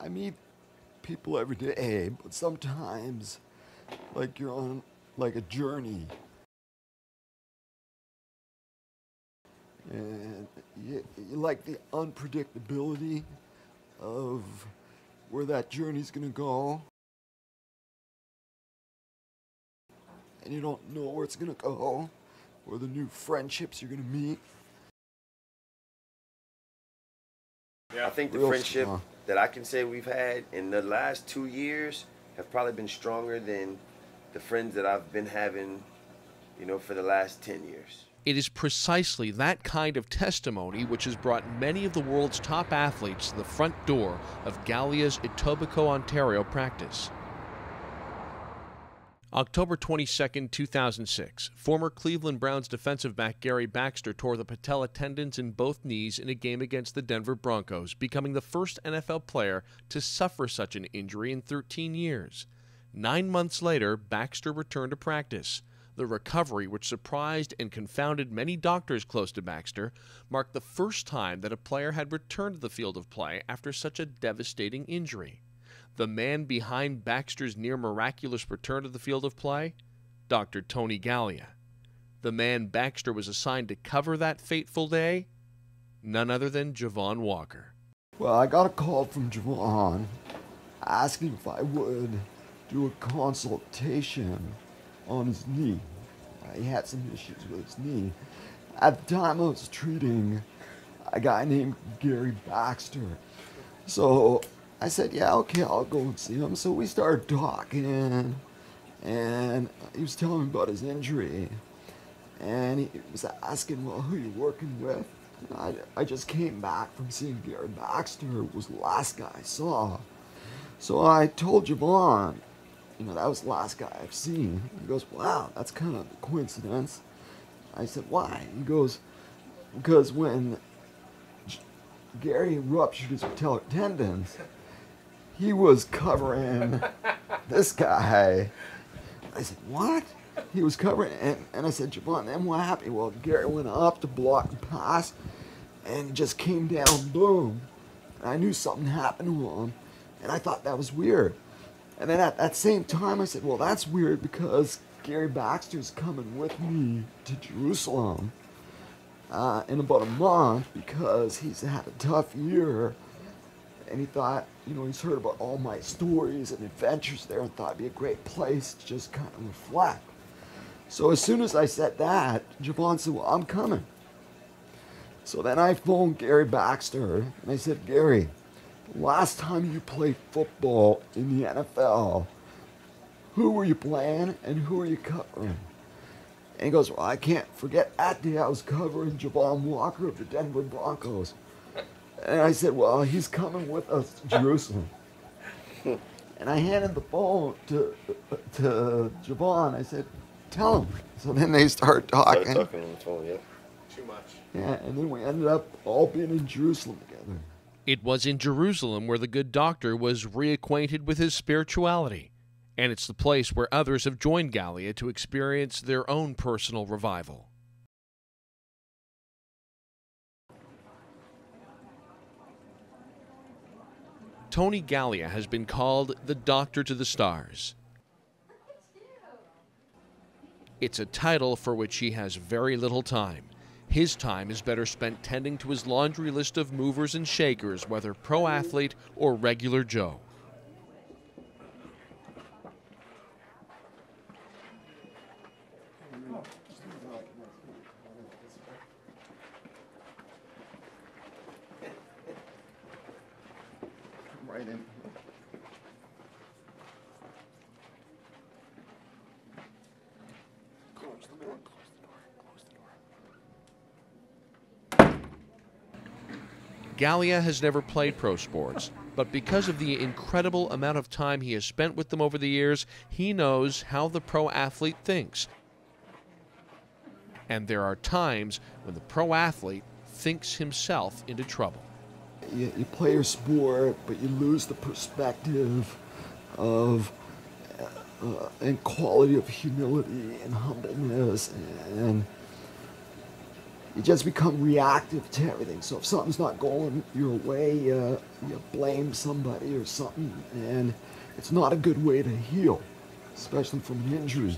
I meet people every day, but sometimes, like you're on like a journey, and you like the unpredictability of where that journey's gonna go, and you don't know where it's gonna go, or the new friendships you're gonna meet. I think the Real friendship strong. that I can say we've had in the last 2 years have probably been stronger than the friends that I've been having, for the last 10 years. It is precisely that kind of testimony which has brought many of the world's top athletes to the front door of Galea's Etobicoke, Ontario practice. October 22, 2006, former Cleveland Browns defensive back Gary Baxter tore the patella tendons in both knees in a game against the Denver Broncos, becoming the first NFL player to suffer such an injury in 13 years. 9 months later, Baxter returned to practice. The recovery, which surprised and confounded many doctors close to Baxter, marked the first time that a player had returned to the field of play after such a devastating injury. The man behind Baxter's near-miraculous return to the field of play? Dr. Tony Galea. The man Baxter was assigned to cover that fateful day? None other than Javon Walker. Well, I got a call from Javon asking if I would do a consultation on his knee. He had some issues with his knee. At the time, I was treating a guy named Gary Baxter. So I said, yeah, okay, I'll go and see him. So we started talking, and he was telling me about his injury. And he was asking, well, who you working with? And I just came back from seeing Gary Baxter. It was the last guy I saw. So I told Javon, that was the last guy I've seen. He goes, wow, that's kind of a coincidence. I said, why? He goes, because when Gary ruptured his patellar tendons, he was covering this guy. I said, what? He was covering, and I said, Javon, then what happened? Well, Gary went up to block the pass, and just came down, boom. And I knew something happened to him, and I thought that was weird. And then at that same time, I said, well, that's weird because Gary Baxter's coming with me to Jerusalem in about a month because he's had a tough year. And he thought, he's heard about all my stories and adventures there and thought it'd be a great place to just kind of reflect. So as soon as I said that, Javon said, well, I'm coming. So then I phoned Gary Baxter and I said, Gary, last time you played football in the NFL, who were you playing and who were you covering? And he goes, well, I can't forget that day I was covering Javon Walker of the Denver Broncos. And I said, well, he's coming with us to Jerusalem. And I handed the phone to Javon. I said, tell him. So then they started talking. Started talking on the phone, yeah. Too much. Yeah, and then we ended up all being in Jerusalem together. It was in Jerusalem where the good doctor was reacquainted with his spirituality, and it's the place where others have joined Galea to experience their own personal revival. Tony Galea has been called the Doctor to the Stars. It's a title for which he has very little time. His time is better spent tending to his laundry list of movers and shakers, whether pro athlete or regular Joe. Right in. Close the door, close the door, close the door. Galea has never played pro sports, but because of the incredible amount of time he has spent with them over the years, he knows how the pro athlete thinks. And there are times when the pro athlete thinks himself into trouble. You play your sport, but you lose the perspective of and quality of humility and humbleness, and you just become reactive to everything. So if something's not going your way, you blame somebody or something, and it's not a good way to heal, especially from an injury.